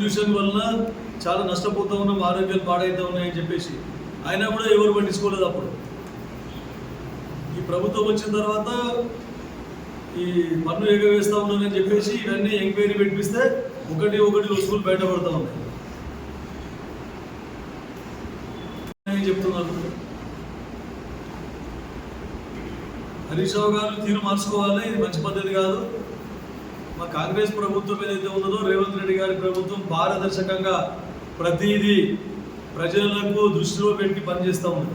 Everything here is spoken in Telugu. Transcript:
పొల్యూషన్ వలన చాలా నష్టపోతూ ఉన్నాం, ఆరోగ్యాలు పాడైతూ ఉన్నాయని చెప్పేసి అయినా కూడా ఎవరు పట్టించుకోలేదు. అప్పుడు ఈ ప్రభుత్వం వచ్చిన తర్వాత ఈ పన్ను ఎగవేస్తూ ఉన్నారని చెప్పేసి ఇవన్నీ ఎంక్వైరీ పెట్టిస్తే ఒకటి వస్తువులు బయటపడతా ఉన్నాయి చెప్తున్నారు. హరీష్ రావు గారు తీరు మార్చుకోవాలి, ఇది మంచి పద్ధతి కాదు. మా కాంగ్రెస్ ప్రభుత్వం ఏదైతే ఉన్నదో రేవంత్ రెడ్డి గారి ప్రభుత్వం పారదర్శకంగా ప్రతిదీ ప్రజలకు దృష్టిలో పెట్టి పనిచేస్తూ ఉంది.